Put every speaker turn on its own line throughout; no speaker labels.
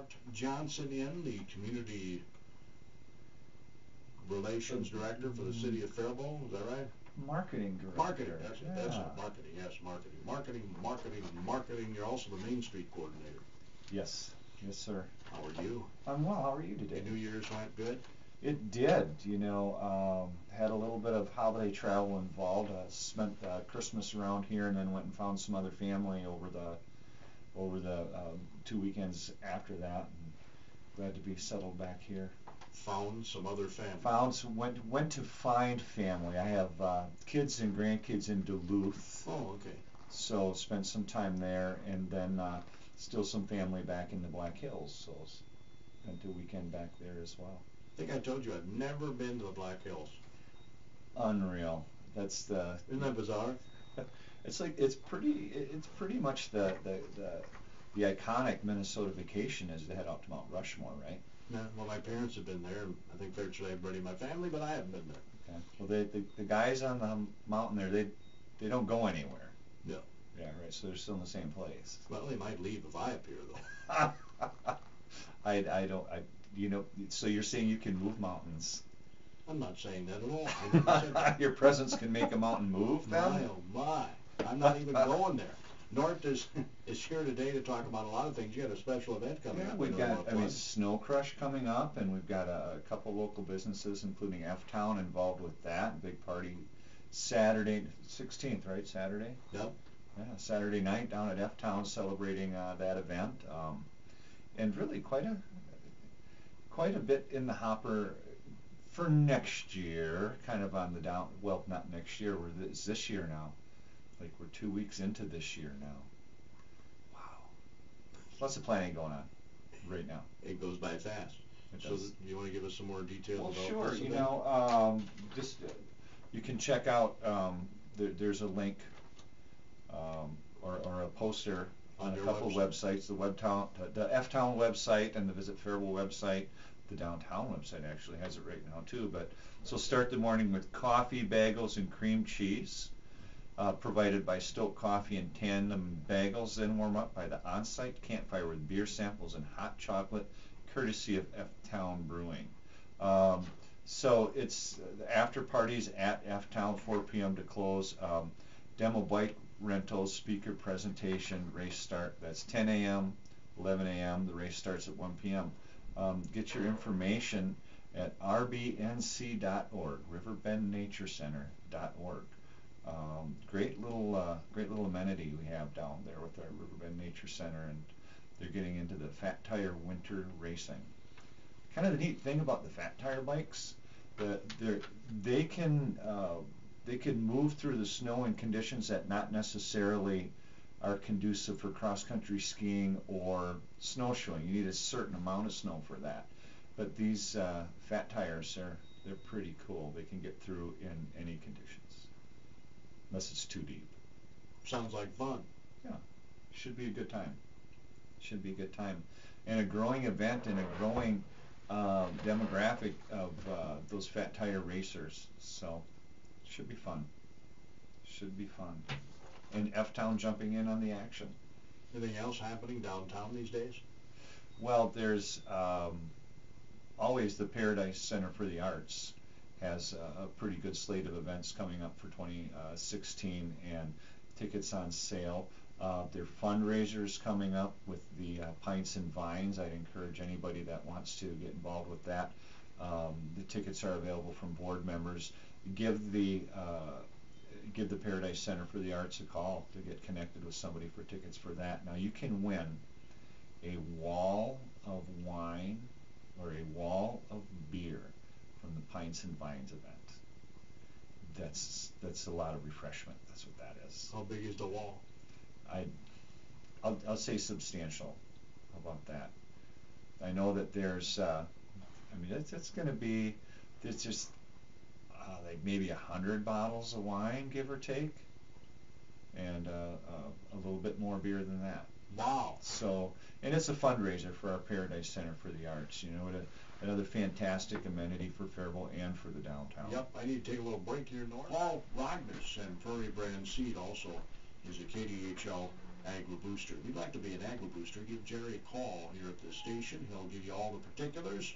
Nort Johnson in, the Community Relations Director for the City of Faribault. Is that right?
Marketing Director.
Marketing, that's it. That's it. Marketing, yes, marketing. You're also the Main Street Coordinator.
Yes, yes, sir.
How are you?
I'm well. How are you today?
New Year's went good?
It did. You know, had a little bit of holiday travel involved. Spent Christmas around here, and then went and found some other family over the 2 weekends after that. And glad to be settled back here.
Found some other family.
Went to find family. I have kids and grandkids in Duluth.
Oh, okay.
So spent some time there, and then still some family back in the Black Hills. So spent a weekend back there as well.
I think I told you I've never been to the Black Hills.
Unreal.
Isn't that bizarre?
It's pretty much the iconic Minnesota vacation is to head out to Mount Rushmore, right?
Yeah, well, my parents have been there, and I think virtually everybody in my family, but I haven't been there.
Okay. Well, the guys on the mountain there, they don't go anywhere.
No.
Yeah, right. So they're still in the same place.
Well, they might leave if I appear, though.
I don't. You know. So you're saying you can move mountains?
I'm not saying that at all.
Your presence can make a mountain move, then?
My, oh my! I'm not even going there. Nort is here today to talk about a lot of things. You got a special event coming up.
We've got, Snow Crush coming up, and we've got a couple local businesses, including F-Town, involved with that. Big party Saturday, 16th, right? Saturday?
Yep.
Yeah, Saturday night down at F-Town celebrating that event. And really quite a bit in the hopper for next year, kind of on the down, well, not next year, it's this year now. Like we're 2 weeks into this year now. Wow. Lots of planning going on right now.
It goes by fast. So you want to give us some more details about this?
Well, sure. You know, just you can check out, there's a link or a poster on a couple of websites, the F-Town website and the Visit Faribault website. The downtown website actually has it right now too. But so start the morning with coffee, bagels, and cream cheese, provided by Stoke Coffee and Tandem Bagels. Then warm up by the on-site campfire with beer samples and hot chocolate, courtesy of F-Town Brewing. So it's after parties at F-Town, 4 p.m. to close. Demo bike rentals, speaker presentation, race start. That's 10 a.m., 11 a.m. The race starts at 1 p.m. Get your information at rbnc.org, riverbendnaturecenter.org. Great little amenity we have down there with our Riverbend Nature Center, and they're getting into the fat tire winter racing. Kind of the neat thing about the fat tire bikes, they can move through the snow in conditions that not necessarily are conducive for cross-country skiing or snowshoeing. You need a certain amount of snow for that. But these fat tires, they're pretty cool. They can get through in any conditions, unless it's too deep.
Sounds like fun.
Yeah, should be a good time. Should be a good time. And a growing event and a growing demographic of those fat tire racers. So, should be fun. Should be fun. And F-Town jumping in on the action.
Anything else happening downtown these days?
Well, there's always the Paradise Center for the Arts has a pretty good slate of events coming up for 2016, and tickets on sale. There are fundraisers coming up with the Pints and Vines. I'd encourage anybody that wants to get involved with that. The tickets are available from board members. Give the Paradise Center for the Arts a call to get connected with somebody for tickets for that. Now you can win a wall of wine or a wall of beer from the Pints and Vines event. That's a lot of refreshment. That's what that is.
How big is the wall?
I'll say substantial. How about that? I know that there's it's going to be, there's just like maybe 100 bottles of wine, give or take, and a little bit more beer than that.
Wow.
So, and it's a fundraiser for our Paradise Center for the Arts. You know, another fantastic amenity for Faribault and for the downtown.
Yep, I need to take a little break here, Nort. Paul Rognus and Prairie Brand Seed also is a KDHL agri-booster. If you'd like to be an agri-booster, give Jerry a call here at the station. He'll give you all the particulars.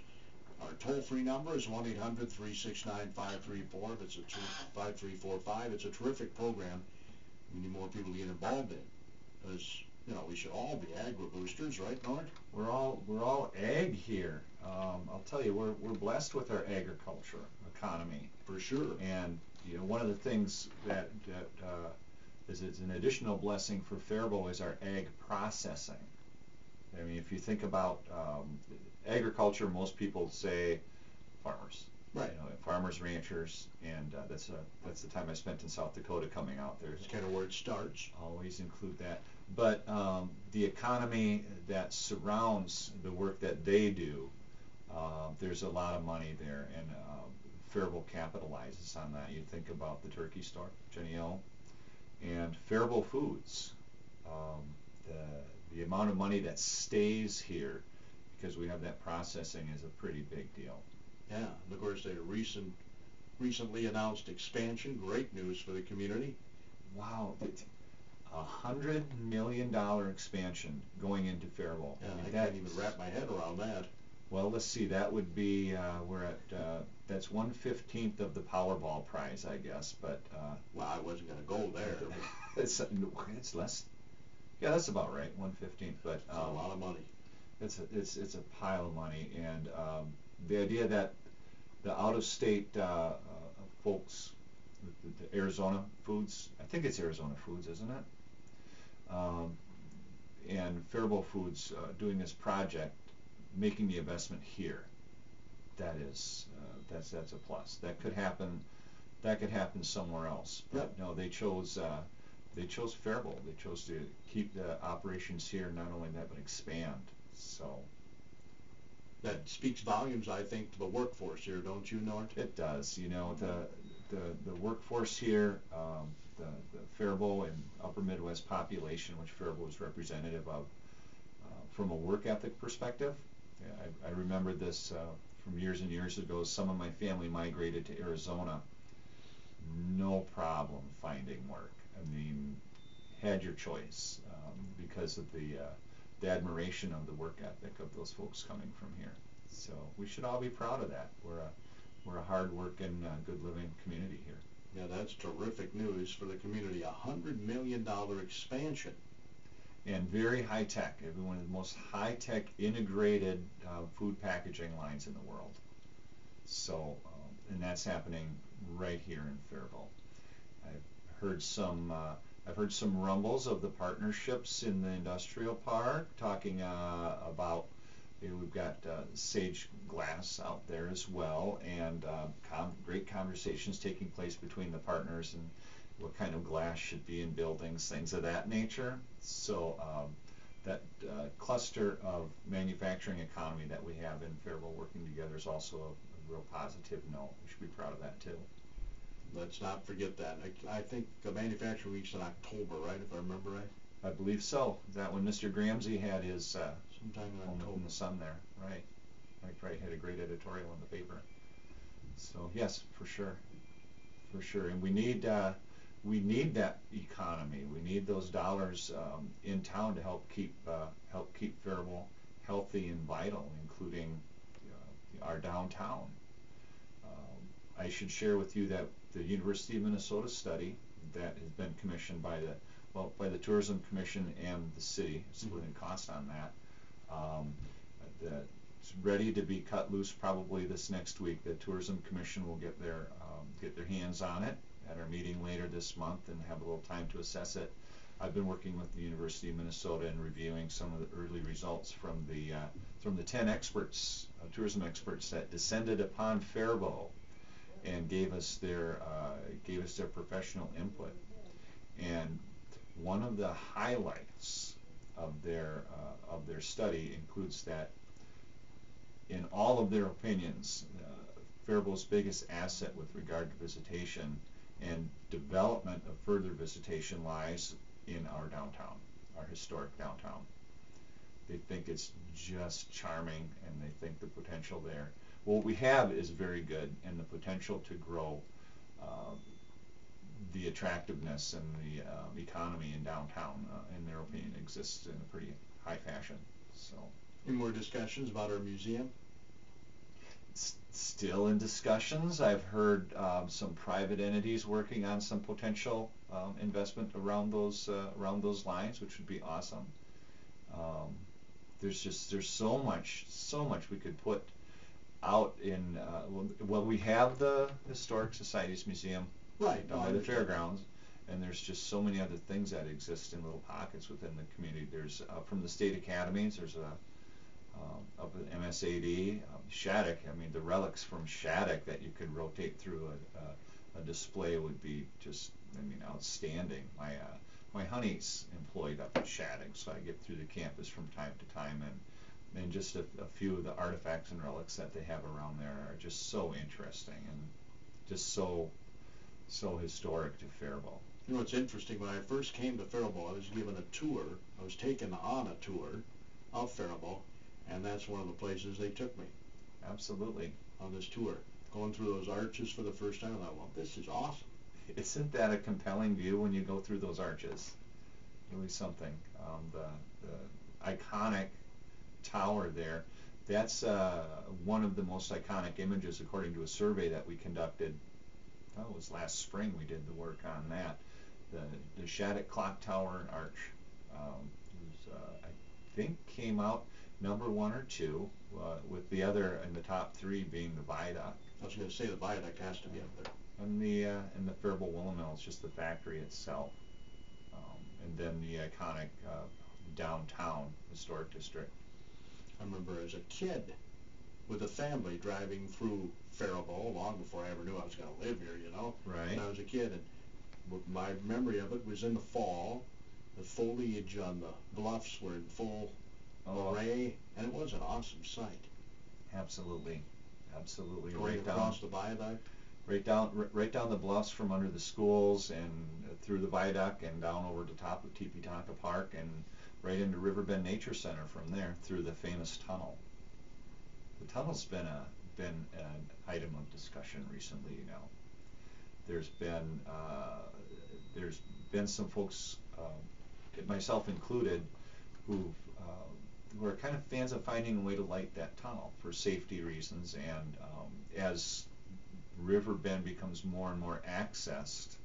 Our toll-free number is 1-800-369-5345. It's a 5345. It's a terrific program. We need more people to get involved in, because we should all be agri-boosters, right, Nort?
We're all ag here. I'll tell you, we're blessed with our agriculture economy.
For sure.
And one of the things that is an additional blessing for Faribault is our ag processing. I mean, if you think about agriculture, most people say farmers.
Right.
Farmers, ranchers, and that's the time I spent in South Dakota coming out there.
It's kind of where it starts.
Always include that. But the economy that surrounds the work that they do, there's a lot of money there, and Faribault capitalizes on that. You think about the turkey store, Jenny O, and Faribault Foods. The amount of money that stays here because we have that processing is a pretty big deal.
Yeah, and of course, their recently announced expansion, great news for the community.
Wow, $100 million expansion going into Faribault.
Yeah, I can't even wrap my head around that.
Well, let's see, that would be, that's 1/15 of the Powerball prize, I guess, but...
well, I wasn't going to go there.
It's less, yeah, that's about right, 1/15, but...
It's a lot of money.
It's a pile of money, and the idea that the out-of-state folks, the Arizona Foods, I think it's Arizona Foods, isn't it? And Faribault Foods doing this project, making the investment here, that's a plus. That could happen somewhere else. But
yep.
No, they chose Faribault. They chose to keep the operations here, not only that, but expand. So
that speaks volumes, I think, to the workforce here, don't you, Nort?
It does. The workforce here, the Faribault and Upper Midwest population, which Faribault is representative of, from a work ethic perspective. Yeah, I remember this from years and years ago. Some of my family migrated to Arizona. No problem finding work. I mean, had your choice because of the admiration of the work ethic of those folks coming from here. So we should all be proud of that. We're a hard-working, good living community here.
Yeah, that's terrific news for the community. $100 million expansion.
And very high-tech. One of the most high-tech integrated food packaging lines in the world. So, and that's happening right here in Faribault. I've heard some rumbles of the partnerships in the industrial park, talking about we've got Sage Glass out there as well, and great conversations taking place between the partners and what kind of glass should be in buildings, things of that nature. So that cluster of manufacturing economy that we have in Faribault working together is also a real positive note. We should be proud of that too.
Let's not forget that. I think the manufacturing week's in October, right, if I remember right?
I believe so. Is that when Mr. Gramsci had his
sometime in October
in the sun there, right? I probably had a great editorial in the paper. So yes, for sure, and we need that economy. We need those dollars in town to help keep Faribault healthy and vital, including our downtown. I should share with you that the University of Minnesota study that has been commissioned by the Tourism Commission and the city, splitting costs on that, it's ready to be cut loose probably this next week. The Tourism Commission will get their hands on it at our meeting later this month and have a little time to assess it. I've been working with the University of Minnesota and reviewing some of the early results from the 10 experts, tourism experts that descended upon Faribault and gave us their professional input. And one of the highlights of their study includes that in all of their opinions, Faribault's biggest asset with regard to visitation and development of further visitation lies in our downtown, our historic downtown. They think it's just charming, and they think the potential there. What we have is very good, and the potential to grow the attractiveness and the economy in downtown, in their opinion, exists in a pretty high fashion. So.
Any more discussions about our museum?
Still in discussions. I've heard some private entities working on some potential investment around those lines, which would be awesome. There's so much we could put out in. Well, we have the Historic Societies Museum
right
down by the fairgrounds, and there's just so many other things that exist in little pockets within the community. There's from the state academies. There's a up at MSAD, Shattuck. I mean, the relics from Shattuck that you could rotate through a display would be just, I mean, outstanding. My honey's employed up at Shattuck, so I get through the campus from time to time, and just a few of the artifacts and relics that they have around there are just so interesting and just so historic to Faribault.
You know, it's interesting. When I first came to Faribault, I was given a tour. I was taken on a tour of Faribault. And that's one of the places they took me.
Absolutely.
On this tour. Going through those arches for the first time, I thought, well, this is awesome.
Isn't that a compelling view when you go through those arches? Really something. The iconic tower there, that's one of the most iconic images according to a survey that we conducted. It was last spring we did the work on that. The Shattuck Clock Tower and Arch I think came out number 1 or 2, with the other in the top 3 being the viaduct.
I was going to say the viaduct has to be up there.
And the Faribault Woolen Mill is just the factory itself, and then the iconic downtown historic district.
I remember as a kid with a family driving through Faribault long before I ever knew I was going to live here. You know.
Right.
When I was a kid, and my memory of it was in the fall. The foliage on the bluffs were in full array, and it was an awesome sight.
Absolutely.
Going
right
across
down
the viaduct.
Right down the bluffs from under the schools and through the viaduct and down over the top of Tepetonka Park and right into Riverbend Nature Center from there through the famous tunnel. The tunnel's been an item of discussion recently. You know, there's been some folks, myself included, who are kind of fans of finding a way to light that tunnel for safety reasons, and as Riverbend becomes more and more accessed,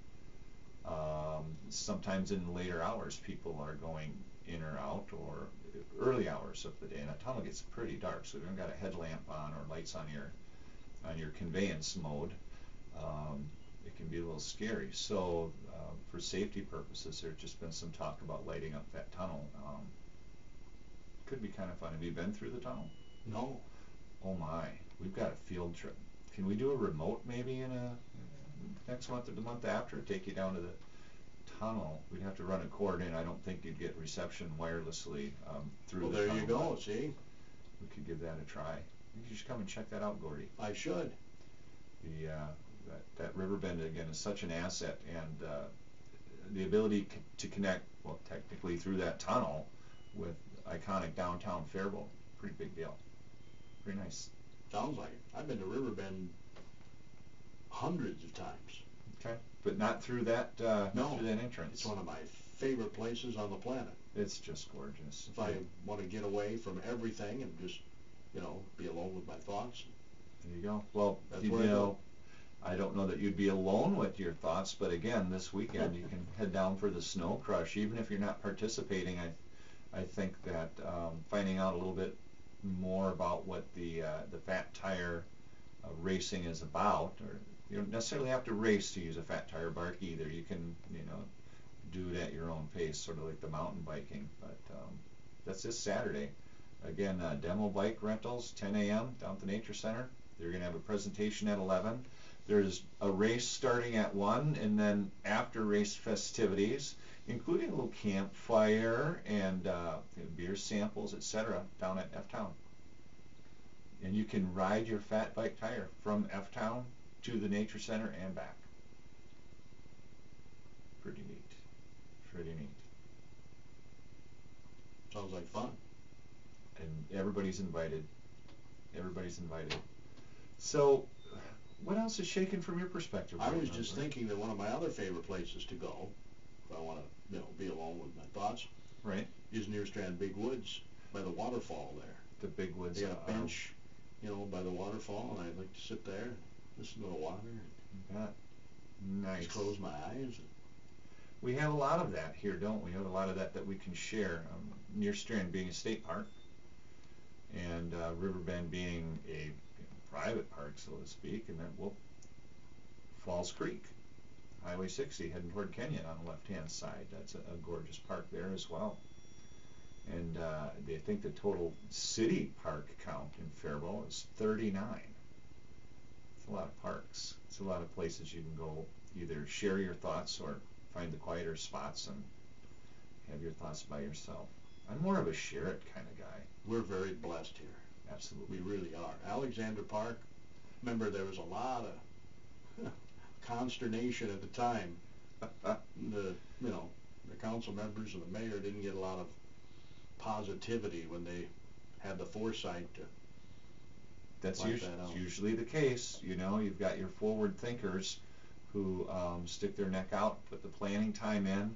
sometimes in the later hours people are going in or out, or early hours of the day, and that tunnel gets pretty dark, so if you've got a headlamp on or lights on your conveyance mode, it can be a little scary. So for safety purposes, there's just been some talk about lighting up that tunnel. Could be kind of fun. Have you been through the tunnel?
No.
Oh my, we've got a field trip. Can we do a remote maybe in next month or the month after? Take you down to the tunnel. We'd have to run a cord in. I don't think you'd get reception wirelessly through the tunnel.
Well, there you go, see?
We could give that a try. You should come and check that out, Gordy.
I should.
That Riverbend, again, is such an asset, and the ability to connect, well, technically through that tunnel with iconic downtown Faribault, pretty big deal. Pretty nice.
Sounds like it. I've been to Riverbend hundreds of times.
Okay, but not through that
no,
through that entrance.
It's one of my favorite places on the planet.
It's just gorgeous.
If I want to get away from everything and just, be alone with my thoughts.
There you go. Well,
that's where I go.
I don't know that you'd be alone with your thoughts, but again, this weekend you can head down for the Snow Crush. Even if you're not participating, I think that finding out a little bit more about what the fat tire racing is about, or you don't necessarily have to race to use a fat tire bark either. You can do it at your own pace, sort of like the mountain biking. But that's this Saturday. Again, demo bike rentals, 10 a.m. down at the Nature Center. They're going to have a presentation at 11. There's a race starting at 1, and then after race festivities, including a little campfire and beer samples, etc., down at F-Town. And you can ride your fat bike tire from F-Town to the Nature Center and back. Pretty neat. Pretty neat.
Sounds like fun.
And everybody's invited. Everybody's invited. So What else is shaking from your perspective?
I was just thinking that one of my other favorite places to go, if I want to, be alone with my thoughts,
right,
is near Strand Big Woods by the waterfall there.
The Big Woods.
They got a bench, by the waterfall, and I'd like to sit there and listen to the water.
That nice.
Just close my eyes.
We have a lot of that here, don't we? We have a lot of that we can share. Near Strand being a state park, and Riverbend being a private park, so to speak, and then Falls Creek, Highway 60 heading toward Kenyon on the left-hand side. That's a gorgeous park there as well. And I think the total city park count in Faribault is 39. It's a lot of parks. It's a lot of places you can go either share your thoughts or find the quieter spots and have your thoughts by yourself. I'm more of a share it kind of guy.
We're very blessed here.
Absolutely.
We really are. Alexander Park, remember there was a lot of consternation at the time. The council members and the mayor didn't get a lot of positivity when they had the foresight to
That's usually the case. You've got your forward thinkers who stick their neck out, put the planning time in,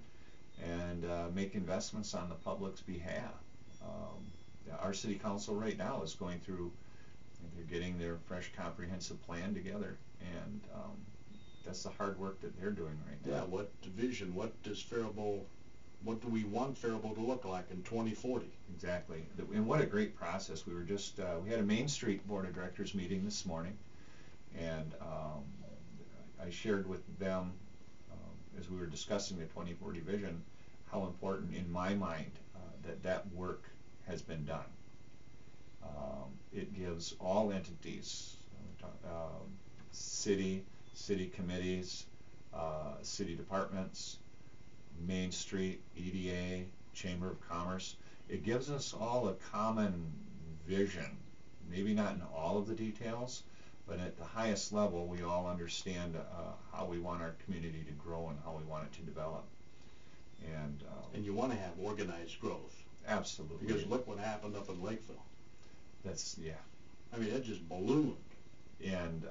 and make investments on the public's behalf. Our city council right now is going through, they're getting their fresh comprehensive plan together, and that's the hard work that they're doing right now.
Yeah, what vision, what do we want Faribault to look like in 2040?
Exactly, and what a great process. We were just, we had a Main Street Board of Directors meeting this morning, and I shared with them, as we were discussing the 2040 vision, how important in my mind that work has been done. It gives all entities, city committees, city departments, Main Street, EDA, Chamber of Commerce, it gives us all a common vision, maybe not in all of the details, but at the highest level we all understand how we want our community to grow and how we want it to develop. And
you want to have organized growth.
Absolutely.
Because look what happened up in Lakeville.
Yeah.
I mean, it just ballooned.
And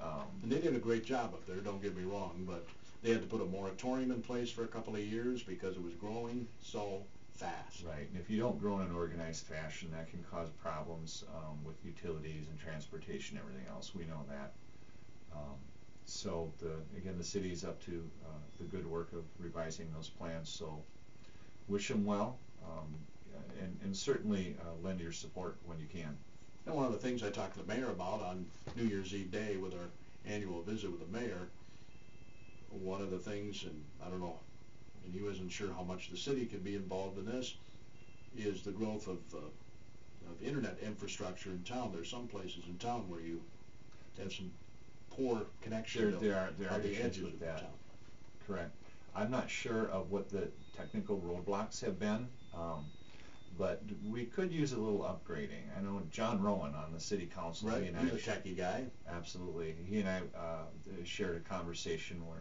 they did a great job up there, don't get me wrong, but they had to put a moratorium in place for a couple of years because it was growing so fast.
Right, and if you don't grow in an organized fashion, that can cause problems with utilities and transportation and everything else. We know that. So again, the city's up to the good work of revising those plans, so wish them well, and certainly lend your support when you can.
And one of the things I talked to the mayor about on New Year's Eve day with our annual visit with the mayor, one of the things, and I don't know, and he wasn't sure how much the city could be involved in this, is the growth of internet infrastructure in town. There's some places in town where you have some poor connection.
There are
the
issues
edges
with
of
that.
town.
Correct. I'm not sure of what the technical roadblocks have been, but we could use a little upgrading. I know John Rowan on the city council.
Right,
he's
a techie guy.
Absolutely. He and I shared a conversation where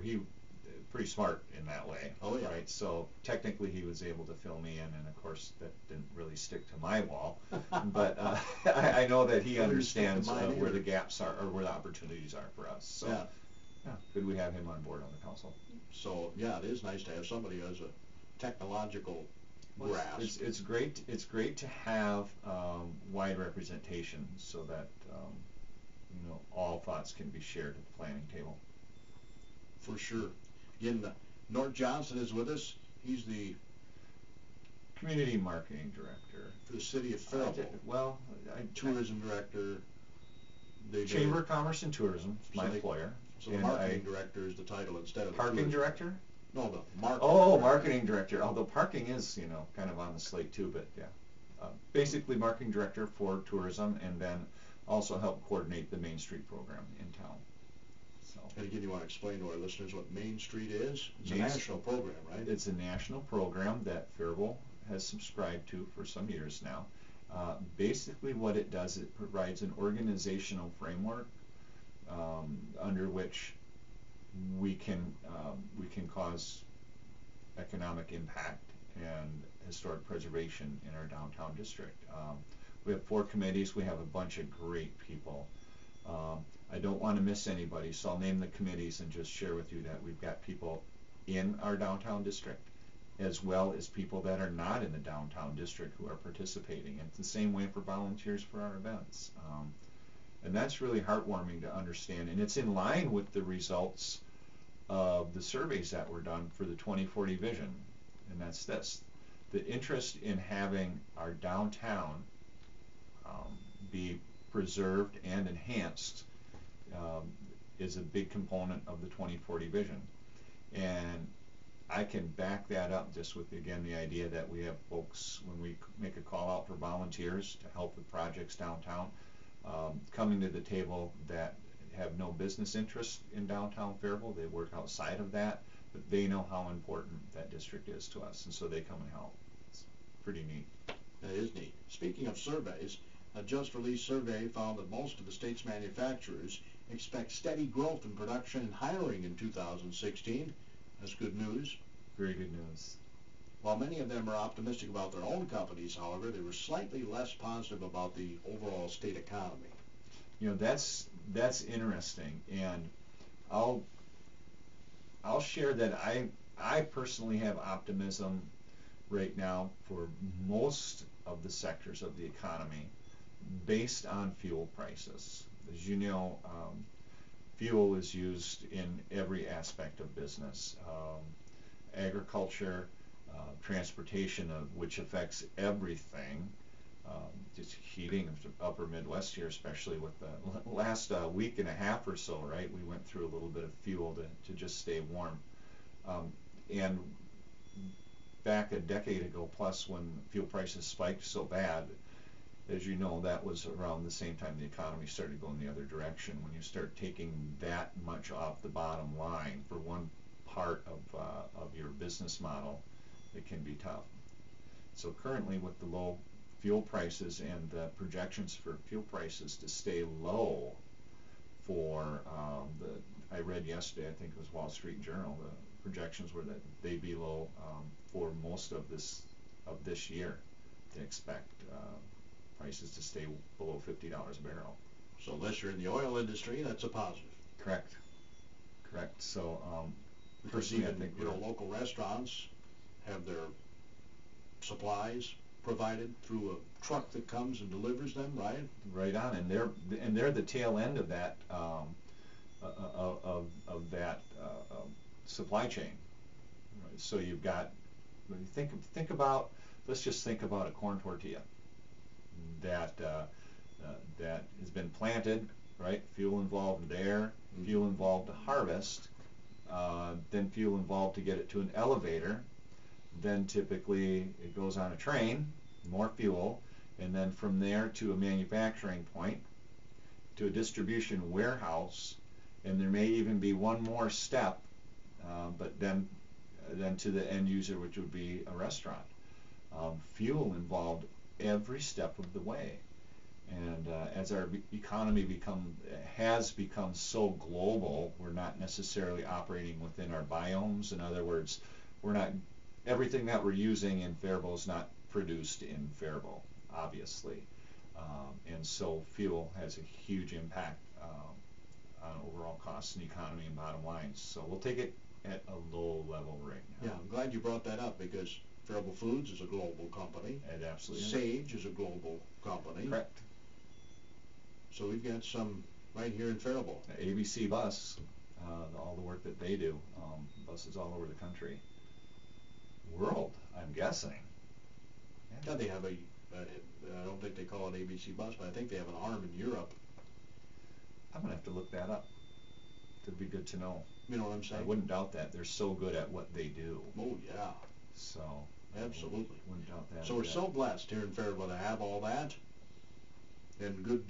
he pretty smart in that way.
Oh yeah.
Right. So technically he was able to fill me in, and of course that didn't really stick to my wall. But I know that he understands where the gaps are or where the opportunities are for us. So yeah, good we have him on board on the council.
So yeah, it is nice to have somebody who has a technological grasp.
It's great. It's great to have wide representation so that all thoughts can be shared at the planning table.
For sure. Again, Nort Johnson is with us. He's the
community marketing director
for the city of Faribault. Tourism director.
Chamber of Commerce and Tourism is my employer.
So the marketing director is the title instead of the
parking director.
No, the marketing.
Oh, marketing director. Although parking is kind of on the slate too, but yeah, basically marketing director for tourism, and then also help coordinate the Main Street program in town. So.
And again, you want to explain to our listeners what Main Street is? It's a national program, right?
It's a national program that Faribault has subscribed to for some years now. Basically, what it does, it provides an organizational framework under which we can cause economic impact and historic preservation in our downtown district. We have 4 committees. We have a bunch of great people I don't want to miss anybody, so I'll name the committees and just share with you that we've got people in our downtown district as well as people that are not in the downtown district who are participating. And it's the same way for volunteers for our events. And that's really heartwarming to understand, and it's in line with the results of the surveys that were done for the 2040 vision. And that's the interest in having our downtown be preserved and enhanced is a big component of the 2040 vision. And I can back that up just with, again, the idea that we have folks, when we make a call out for volunteers to help with projects downtown, coming to the table that have no business interest in downtown Faribault. They work outside of that, but they know how important that district is to us, and so they come and help. It's pretty neat.
That is neat. Speaking of surveys, a just-released survey found that most of the state's manufacturers expect steady growth in production and hiring in 2016. That's good news.
Very good news.
While many of them are optimistic about their own companies, however, they were slightly less positive about the overall state economy.
You know, that's interesting, and I'll share that I personally have optimism right now for most of the sectors of the economy based on fuel prices. As you know, fuel is used in every aspect of business. Agriculture, transportation, which affects everything. Just heating of the upper Midwest here, especially with the last week and a half or so, right? We went through a little bit of fuel to just stay warm. And back a decade ago plus, when fuel prices spiked so bad, as you know, that was around the same time the economy started going the other direction. When you start taking that much off the bottom line for one part of your business model, it can be tough. So currently, with the low fuel prices and the projections for fuel prices to stay low for I read yesterday, I think it was Wall Street Journal, the projections were that they'd be low for most of this year. They expect prices to stay below $50 a barrel.
So unless you're in the oil industry, that's a positive.
Correct. So
because even, I think, local restaurants have their supplies provided through a truck that comes and delivers them, right?
Right on, and they're the tail end of that supply chain. Right? So you've got, when you think about, let's just think about a corn tortilla that has been planted, right? Fuel involved there, fuel involved to harvest, then fuel involved to get it to an elevator, then typically it goes on a train, more fuel, and then from there to a manufacturing point, to a distribution warehouse, and there may even be one more step, but then to the end user, which would be a restaurant. Fuel involved every step of the way. And as our economy has become so global, we're not necessarily operating within our biomes. In other words, everything that we're using in Faribault is not produced in Faribault, obviously. And so fuel has a huge impact on overall costs and economy and bottom lines. So we'll take it at a low level right now.
Yeah, I'm glad you brought that up, because Faribault Foods is a global company.
It absolutely is.
Sage is a global company.
Correct.
So we've got some right here in Faribault.
ABC Bus, all the work that they do, buses all over the country. World, I'm guessing.
Yeah, they have I don't think they call it ABC Bus, but I think they have an arm in Europe.
I'm going to have to look that up. It'd be good to know.
You know what I'm saying?
I wouldn't doubt that. They're so good at what they do.
Oh, yeah.
So,
absolutely.
Wouldn't doubt that.
So we're so blessed here in Faribault to have all that, and good,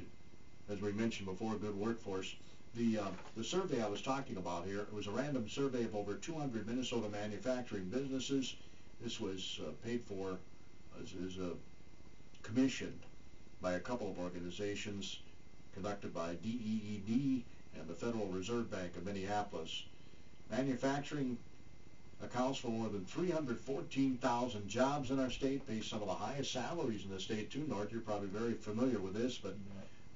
as we mentioned before, good workforce. The survey I was talking about here, it was a random survey of over 200 Minnesota manufacturing businesses. This was paid for, is commissioned by a couple of organizations, conducted by DEED and the Federal Reserve Bank of Minneapolis. Manufacturing accounts for more than 314,000 jobs in our state, pays some of the highest salaries in the state too. Nort, you're probably very familiar with this, but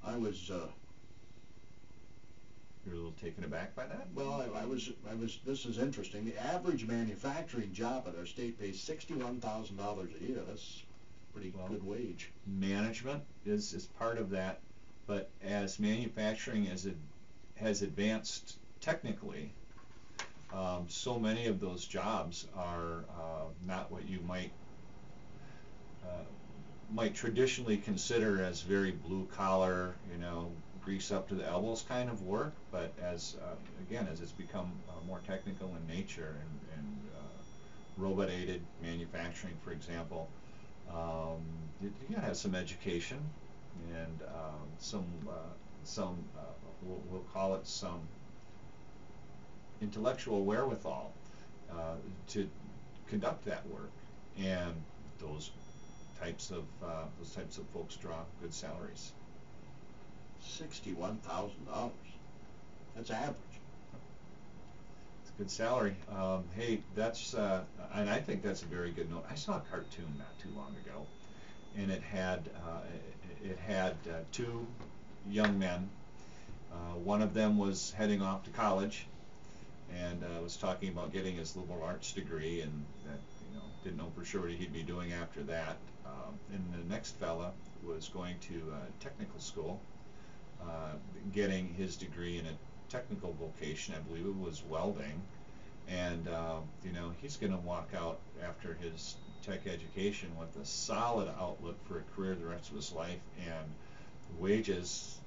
I was
You're a little taken aback by that?
Well, I was. This is interesting. The average manufacturing job in our state pays $61,000 a year. That's pretty good wage.
Management is part of that, but as manufacturing has advanced technically, so many of those jobs are not what you might traditionally consider as very blue collar, grease up to the elbows kind of work. But as it's become more technical in nature and robot-aided manufacturing, for example, you gotta have some education and we'll call it some intellectual wherewithal to conduct that work, and those types of folks draw good salaries.
$61,000. That's average.
It's a good salary. Hey, that's and I think that's a very good note. I saw a cartoon not too long ago, and it had two young men. One of them was heading off to college, and was talking about getting his liberal arts degree, and that, didn't know for sure what he'd be doing after that. And the next fella was going to technical school, getting his degree in a technical vocation. I believe it was welding, and he's going to walk out after his tech education with a solid outlook for a career the rest of his life, and wages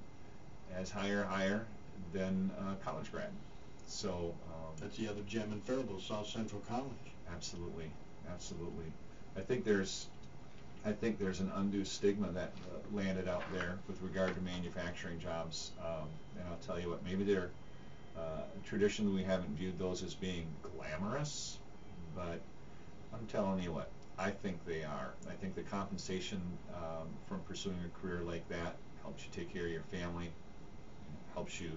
as higher than college grad. So
that's the other gem in Faribault, South Central College.
Absolutely. I think there's an undue stigma that landed out there with regard to manufacturing jobs, and I'll tell you what, maybe they're traditionally we haven't viewed those as being glamorous, but I'm telling you what, I think they are. I think the compensation from pursuing a career like that helps you take care of your family, helps you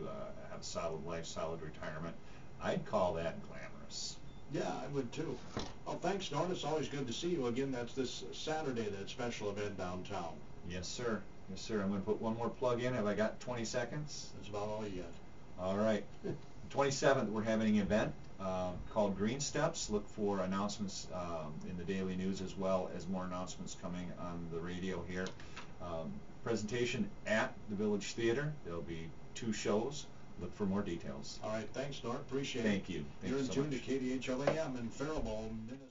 have a solid life, solid retirement. I'd call that glamorous.
Yeah, I would too. Well, thanks, Nort. It's always good to see you again. That's this Saturday, that special event downtown.
Yes, sir. I'm going to put one more plug in. Have I got 20 seconds?
That's about all you got.
All right. 27th, we're having an event called Green Steps. Look for announcements in the daily news, as well as more announcements coming on the radio here. Presentation at the Village Theater. There'll be 2 shows. Look for more details.
All right. Thanks, Nort. Appreciate it.
Thank you.
You're in
so
tune
much.
to KDHLAM in Faribault, Minnesota.